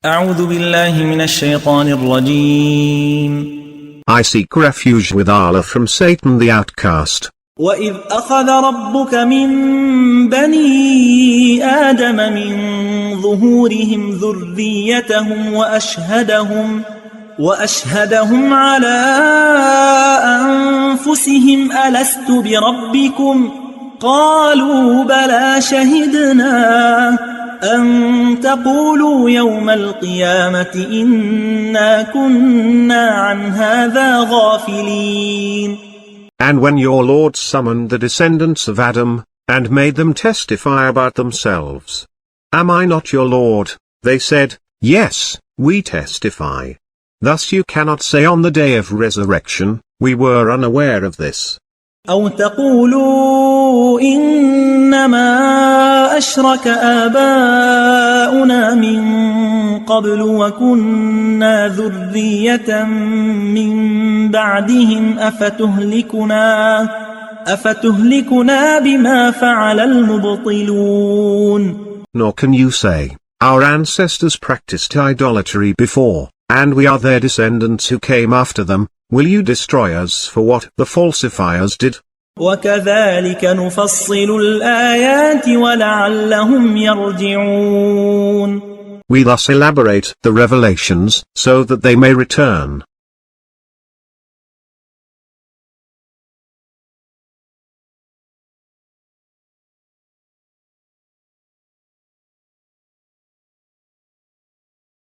أعوذ بالله من الشيطان الرجيم. I seek refuge with Allah from Satan the outcast. وإذ أخذ ربك من بني آدم من ظهورهم ذريتهم وأشهدهم على أنفسهم ألست بربكم قالوا بلى شهدنا أن تقولوا يوم القيامة إنا كنا عن هذا غافلين. And when your Lord summoned the descendants of Adam, and made them testify about themselves, "Am I not your Lord?" they said, "Yes, we testify." Thus you cannot say on the day of resurrection, "We were unaware of this." أو تقولوا إنما أشرك آباؤنا من قبل وكنا ذرية من بعدهم أفتهلكنا بما فعل المبطلون. Nor can you say, "Our ancestors practiced idolatry before, and we are their descendants who came after them. Will you destroy us for what the falsifiers did?" وكذلك نفصل الآيات ولعلهم يرجعون. We thus elaborate the revelations so that they may return.